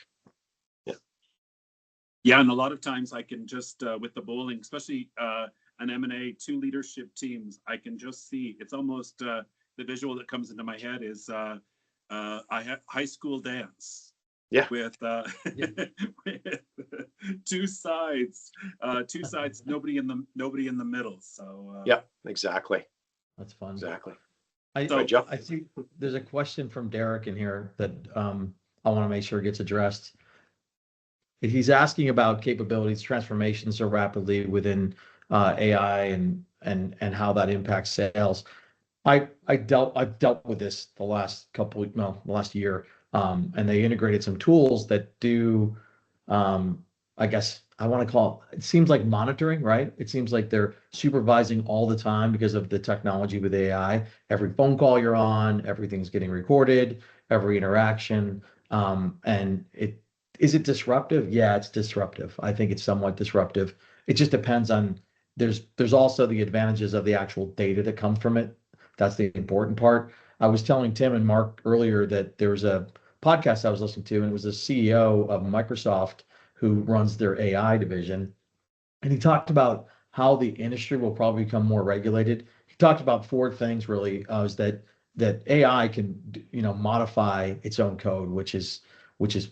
Yeah, and a lot of times I can just, with the bowling, especially an M&A, 2 leadership teams, I can just see, it's almost the visual that comes into my head is I had high school dance. Yeah. With, with two sides, nobody in the middle. So Yeah, exactly. That's fun. Exactly. So- Right, Joe? I think there's a question from Derek in here that I want to make sure gets addressed. He's asking about capabilities, transformation so rapidly within AI and how that impacts sales. I've dealt with this the last the last year, and they integrated some tools that do, I guess I want to call it seems like monitoring, right? It seems like they're supervising all the time because of the technology with AI. Every phone call you're on, everything's getting recorded, every interaction. And is it disruptive? Yeah, it's disruptive. I think it's somewhat disruptive. It just depends on there's also the advantages of the actual data that come from it. That's the important part. I was telling Tim and Mark earlier that there was a podcast I was listening to, and it was the CEO of Microsoft who runs their AI division. And he talked about how the industry will probably become more regulated. He talked about four things really, is that AI can, modify its own code, which is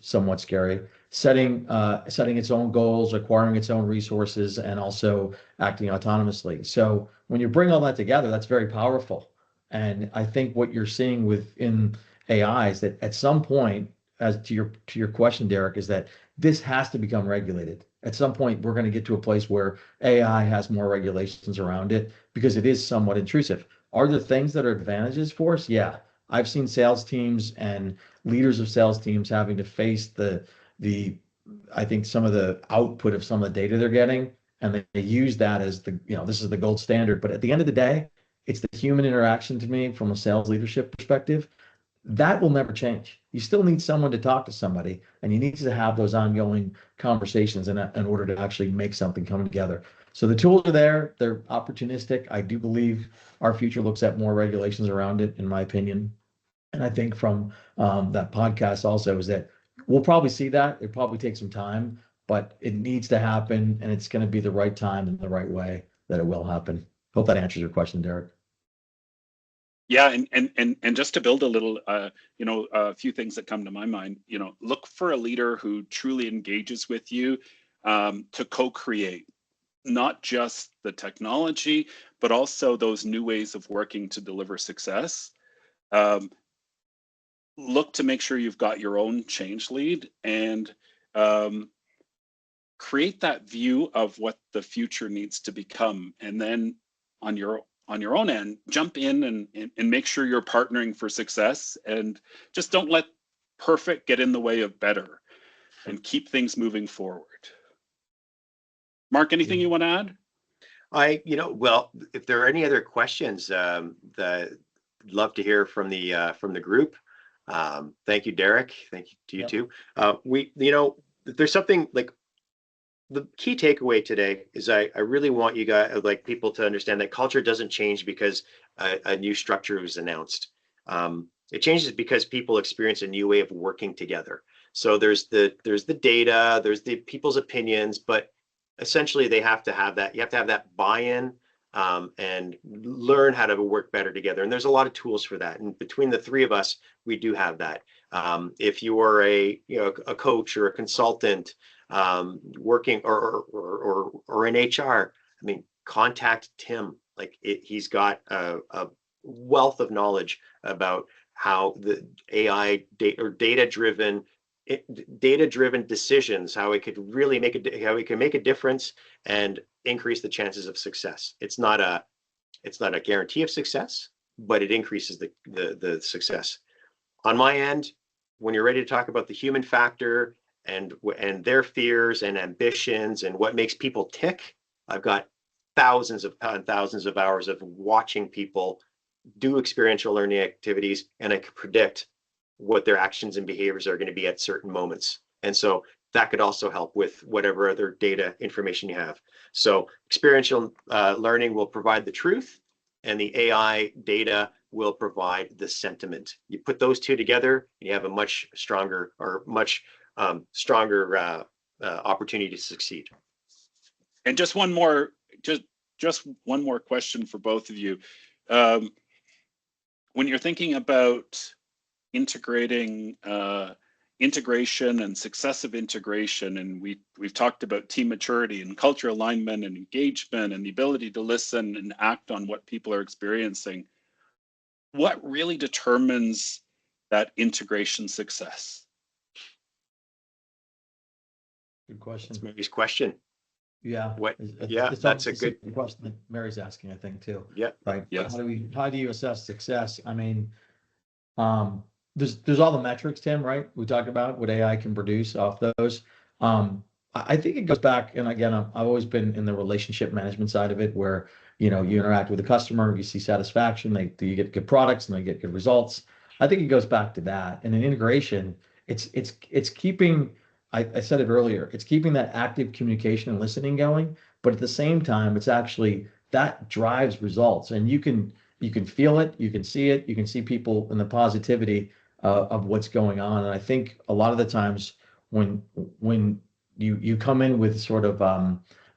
somewhat scary. Setting its own goals, acquiring its own resources, and also acting autonomously. So when you bring all that together, that's very powerful. And I think what you're seeing within AI is that at some point, as to your question, Derek, is that this has to become regulated. At some point, we're going to get to a place where AI has more regulations around it because it is somewhat intrusive. Are there things that are advantages for us? Yeah. I've seen sales teams and leaders of sales teams having to face the I think some of the output of some of the data they're getting, and they use that as this is the gold standard. But at the end of the day, it's the human interaction to me from a sales leadership perspective that will never change. You still need someone to talk to somebody, and you need to have those ongoing conversations in order to actually make something come together. So the tools are there, they're opportunistic. I do believe our future looks at more regulations around it, in my opinion. And I think from that podcast also is that we'll probably see that. It probably takes some time, but it needs to happen, and it's going to be the right time and the right way that it will happen. Hope that answers your question, Derek. Yeah, and just to build a little, a few things that come to my mind. Look for a leader who truly engages with you to co-create, not just the technology, but also those new ways of working to deliver success. Look to make sure you've got your own change lead and create that view of what the future needs to become, and then on your own end, jump in and make sure you're partnering for success, and just don't let perfect get in the way of better, and keep things moving forward. Mark, anything you want to add? Well, if there are any other questions, that love to hear from the group. Thank you, Derek. Thank you to you too. There's something like the key takeaway today is I really want you guys, like people, to understand that culture doesn't change because a new structure was announced. It changes because people experience a new way of working together. So there's the data, there's the people's opinions, but essentially they have to have that. You have to have that buy-in and learn how to work better together. And there's a lot of tools for that. And between the three of us, we do have that. If you are a coach or a consultant, working or in HR, I mean, contact Tim. He's got a wealth of knowledge about how the AI data-driven decisions, how it could really make a difference and increase the chances of success. It's not a guarantee of success, but it increases the success. On my end, when you're ready to talk about the human factor and their fears and ambitions and what makes people tick, I've got thousands of hours of watching people do experiential learning activities, and I can predict what their actions and behaviors are going to be at certain moments. And so that could also help with whatever other data information you have. So experiential learning will provide the truth, and the AI data will provide the sentiment. You put those two together, you have a much stronger opportunity to succeed. And just one more question for both of you. When you're thinking about integrating integration and successive integration, and we've talked about team maturity and culture alignment and engagement and the ability to listen and act on what people are experiencing. What really determines that integration success? Good question. That's Mary's question. Yeah. What? It's Yeah, almost that's a the same good. question that Mary's asking, I think, too. Yeah. Right. Yes. How do you assess success? I mean, there's all the metrics, Tim, right? We talked about what AI can produce off those. I think it goes back, and again, I've always been in the relationship management side of it, where you interact with the customer, you see satisfaction, you get good products, and they get good results. I think it goes back to that. And in integration, it's keeping. I said it earlier. It's keeping that active communication and listening going, but at the same time, it's actually that drives results, and you can feel it, you can see it, you can see people in the positivity of what's going on. And I think a lot of the times when you come in with sort of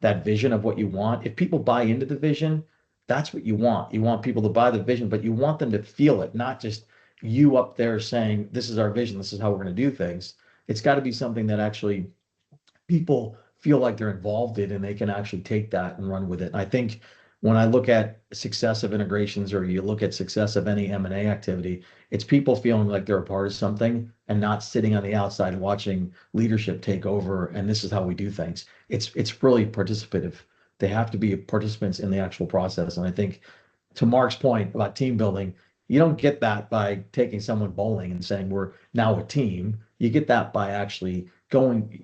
that vision of what you want, if people buy into the vision, that's what you want. You want people to buy the vision, but you want them to feel it, not just you up there saying, this is our vision, this is how we're going to do things. It's got to be something that actually people feel like they're involved in and they can actually take that and run with it. And I think when I look at success of integrations, or you look at success of any M&A activity, it's people feeling like they're a part of something and not sitting on the outside and watching leadership take over. And this is how we do things. It's really participative. They have to be participants in the actual process. And I think, to Mark's point about team building, you don't get that by taking someone bowling and saying we're now a team. You get that by actually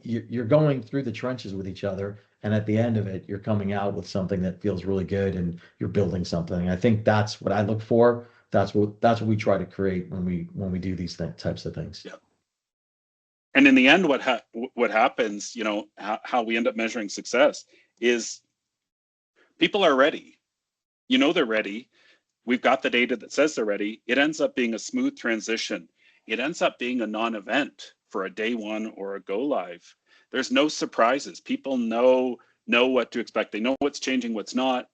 you're going through the trenches with each other, and at the end of it, you're coming out with something that feels really good, and you're building something. I think that's what I look for. That's what we try to create when we do these types of things. Yeah. And in the end, what happens, how we end up measuring success is people are ready. They're ready. We've got the data that says they're ready. It ends up being a smooth transition. It ends up being a non-event for a day one or a go live. There's no surprises. People know what to expect. They know what's changing, what's not,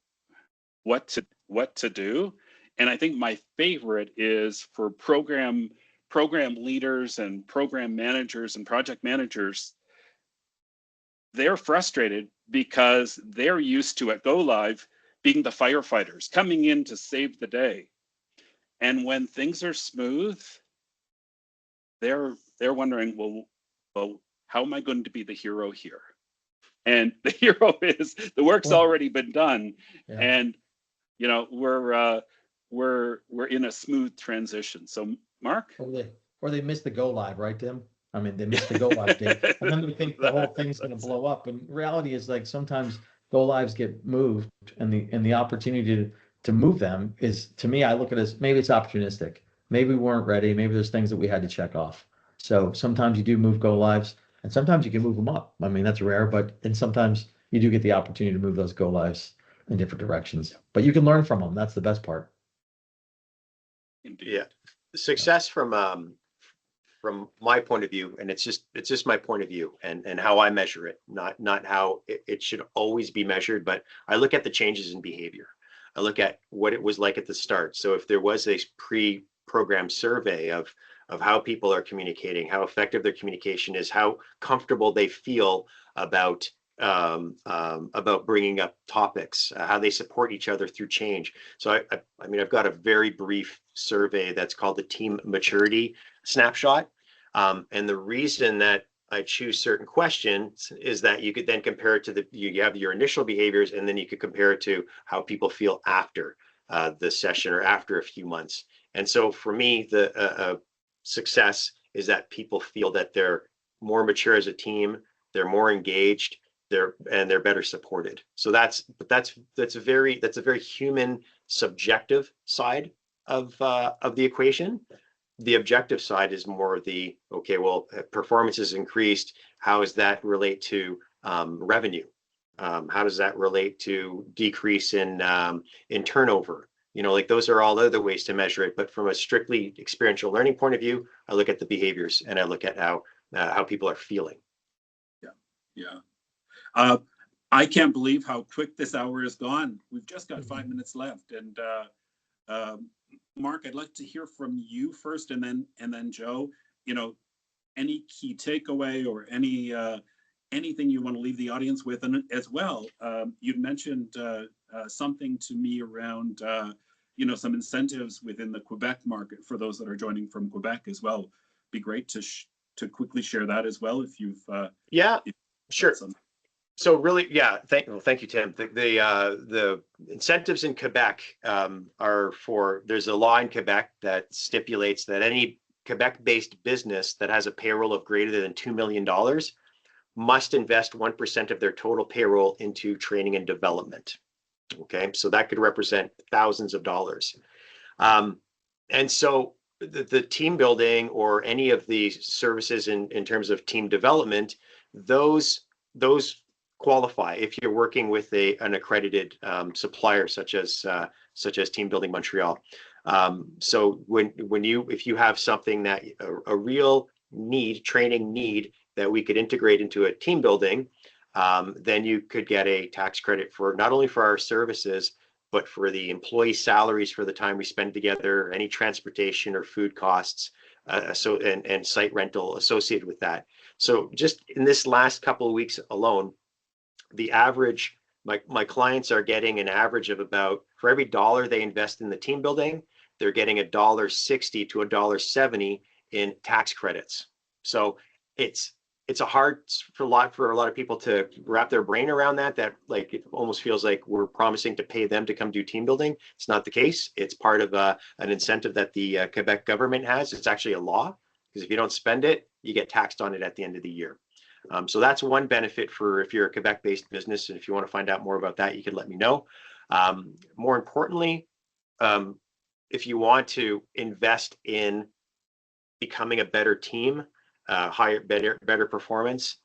what to do. And I think my favorite is for program leaders and program managers and project managers. They're frustrated because they're used to, at go live, being the firefighters coming in to save the day. And when things are smooth, they're wondering, well, how am I going to be the hero here? And the hero is the work's already been done, Yeah. and we're in a smooth transition. So, Mark, or they miss the go live, right, Tim? I mean, they miss the go live date, and then they think the whole thing's going to blow up. And reality is, like, sometimes go lives get moved, and the opportunity to move them is, to me, I look at it as maybe it's opportunistic. Maybe we weren't ready. Maybe there's things that we had to check off. So sometimes you do move go lives, and sometimes you can move them up. I mean, that's rare, and sometimes you do get the opportunity to move those go lives in different directions. But you can learn from them. That's the best part. indeed. Yeah, success from my point of view, and it's just my point of view and how I measure it, not how it should always be measured, but I look at the changes in behavior. I look at what it was like at the start. So if there was a pre-programmed survey of how people are communicating, how effective their communication is, how comfortable they feel about bringing up topics, how they support each other through change. So I mean, I've got a very brief survey that's called the Team Maturity Snapshot. And the reason that I choose certain questions is that you could then compare it to you have your initial behaviors, and then you could compare it to how people feel after the session or after a few months. And so for me, the success is that people feel that they're more mature as a team, they're more engaged, they're better supported. So that's a very human, subjective side of the equation. The objective side is more of the, okay, well, performance has increased. How does that relate to revenue? How does that relate to decrease in turnover? Like, those are all other ways to measure it. But from a strictly experiential learning point of view, I look at the behaviors and I look at how people are feeling. Yeah. I can't believe how quick this hour is gone. We've just got 5 minutes left, and Mark, I'd like to hear from you first, and then Joe. You know, any key takeaway or any anything you want to leave the audience with, and as well, you'd mentioned something to me around you know, some incentives within the Quebec market for those that are joining from Quebec as well. Be great to quickly share that as well if you've Yeah, if sure. some. So really, yeah, thank you, Tim. The incentives in Quebec are for, there's a law in Quebec that stipulates that any Quebec-based business that has a payroll of greater than $2 million must invest 1% of their total payroll into training and development. Okay, so that could represent thousands of dollars. And so the team building or any of the services in terms of team development, those qualify if you're working with an accredited supplier such as Team Building Montreal. So if you have something that a real training need that we could integrate into a team building, then you could get a tax credit for not only for our services, but for the employee salaries for the time we spend together, any transportation or food costs, and site rental associated with that. So just in this last couple of weeks alone, the average, my clients are getting an average of about, for every dollar they invest in the team building, they're getting $1.60 to $1.70 in tax credits. So it's a hard for a lot of people to wrap their brain around that like it almost feels like we're promising to pay them to come do team building. It's not the case. It's part of an incentive that the Quebec government has. It's actually a law, because if you don't spend it, you get taxed on it at the end of the year. So that's one benefit for if you're a Quebec-based business, and if you want to find out more about that, you can let me know. More importantly, if you want to invest in becoming a better team, better performance,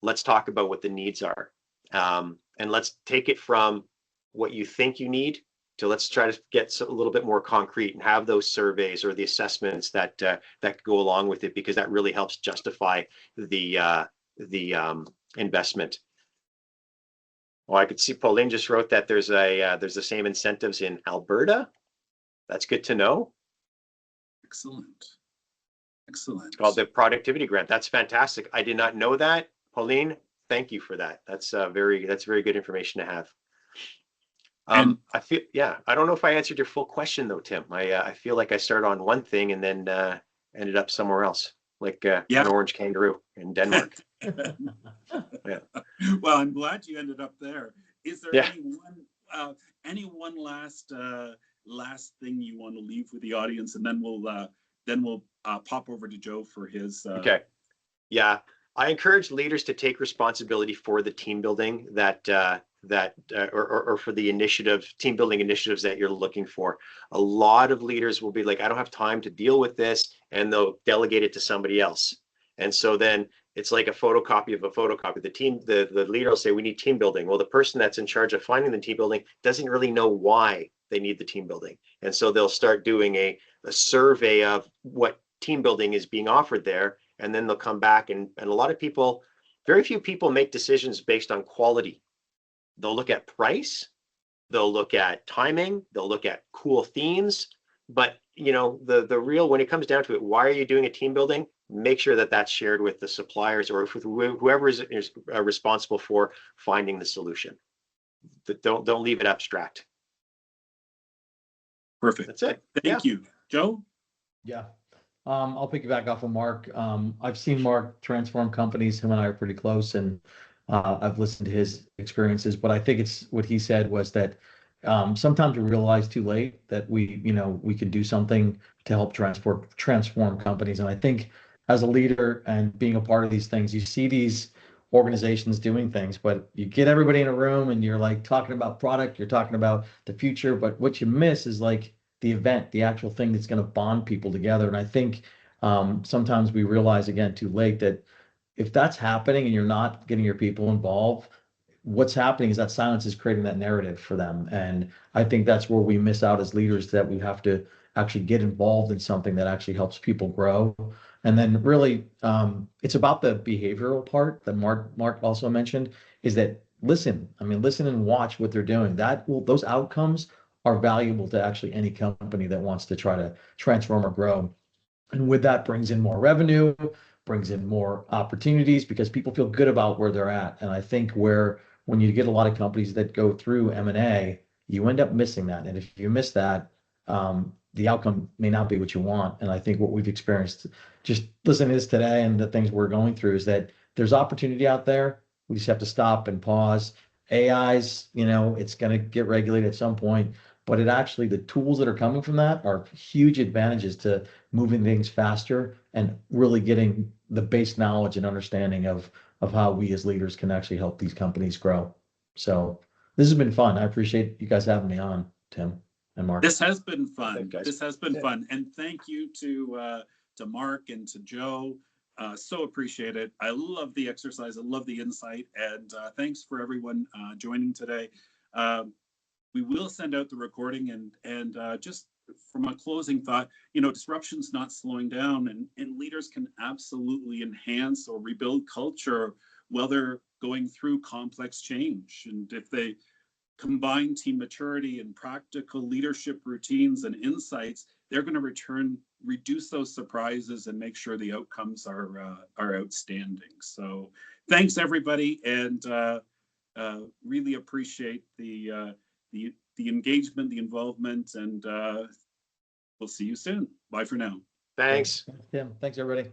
let's talk about what the needs are, and let's take it from what you think you need to let's try to get a little bit more concrete and have those surveys or the assessments that go along with it, because that really helps justify the investment. Well, I could see Pauline just wrote that there's the same incentives in Alberta. That's good to know. Excellent. Excellent. It's called the productivity grant. That's fantastic. I did not know that. Pauline, thank you for that. That's very good information to have. And I feel, yeah, I don't know if I answered your full question though, Tim. I feel like I started on one thing and then ended up somewhere else, like an orange kangaroo in Denmark. Yeah. Well, I'm glad you ended up there. Is there any one last thing you want to leave with the audience, and then we'll pop over to Joe for his. Okay. Yeah, I encourage leaders to take responsibility for the team building or for the team building initiatives that you're looking for. A lot of leaders will be like, I don't have time to deal with this, and they'll delegate it to somebody else. And so then it's like a photocopy of a photocopy. The leader will say, we need team building. Well, the person that's in charge of finding the team building doesn't really know why they need the team building. And so they'll start doing a survey of what team building is being offered there. And then they'll come back and a lot of people, very few people make decisions based on quality. They'll look at price, they'll look at timing, they'll look at cool themes, but the real, when it comes down to it, why are you doing a team building? Make sure that that's shared with the suppliers or with whoever is responsible for finding the solution. Don't leave it abstract. Perfect. That's it. Thank you, Joe. Yeah. I'll piggyback off of Mark. I've seen Mark transform companies. Him and I are pretty close, and I've listened to his experiences. But I think it's what he said was that sometimes we realize too late that we can do something to help transform companies. And I think as a leader and being a part of these things, you see these organizations doing things, but you get everybody in a room and you're like talking about product, you're talking about the future, but what you miss is like the event, the actual thing that's going to bond people together. And I think sometimes we realize again too late that if that's happening and you're not getting your people involved, what's happening is that silence is creating that narrative for them. And I think that's where we miss out as leaders, that we have to actually get involved in something that actually helps people grow. And then really, it's about the behavioral part that Mark also mentioned, is that listen and watch what they're doing. Those outcomes are valuable to actually any company that wants to try to transform or grow. And with that brings in more revenue, brings in more opportunities because people feel good about where they're at. And I think when you get a lot of companies that go through M&A, you end up missing that. And if you miss that, the outcome may not be what you want. And I think what we've experienced just listening to this today and the things we're going through is that there's opportunity out there. We just have to stop and pause. AI's, it's going to get regulated at some point, but the tools that are coming from that are huge advantages to moving things faster and really getting the base knowledge and understanding of how we as leaders can actually help these companies grow. So this has been fun. I appreciate you guys having me on, Tim and Mark. This has been fun. Thanks, guys. This has been fun. And thank you to Mark and to Joe. So appreciate it. I love the exercise. I love the insight. And thanks for everyone joining today. We will send out the recording and just from a closing thought, disruption's not slowing down and leaders can absolutely enhance or rebuild culture while they're going through complex change. And if they combine team maturity and practical leadership routines and insights, they're going to reduce those surprises and make sure the outcomes are outstanding. So thanks everybody, and really appreciate the engagement, the involvement, and we'll see you soon. Bye for now. Thanks. Tim, thanks everybody.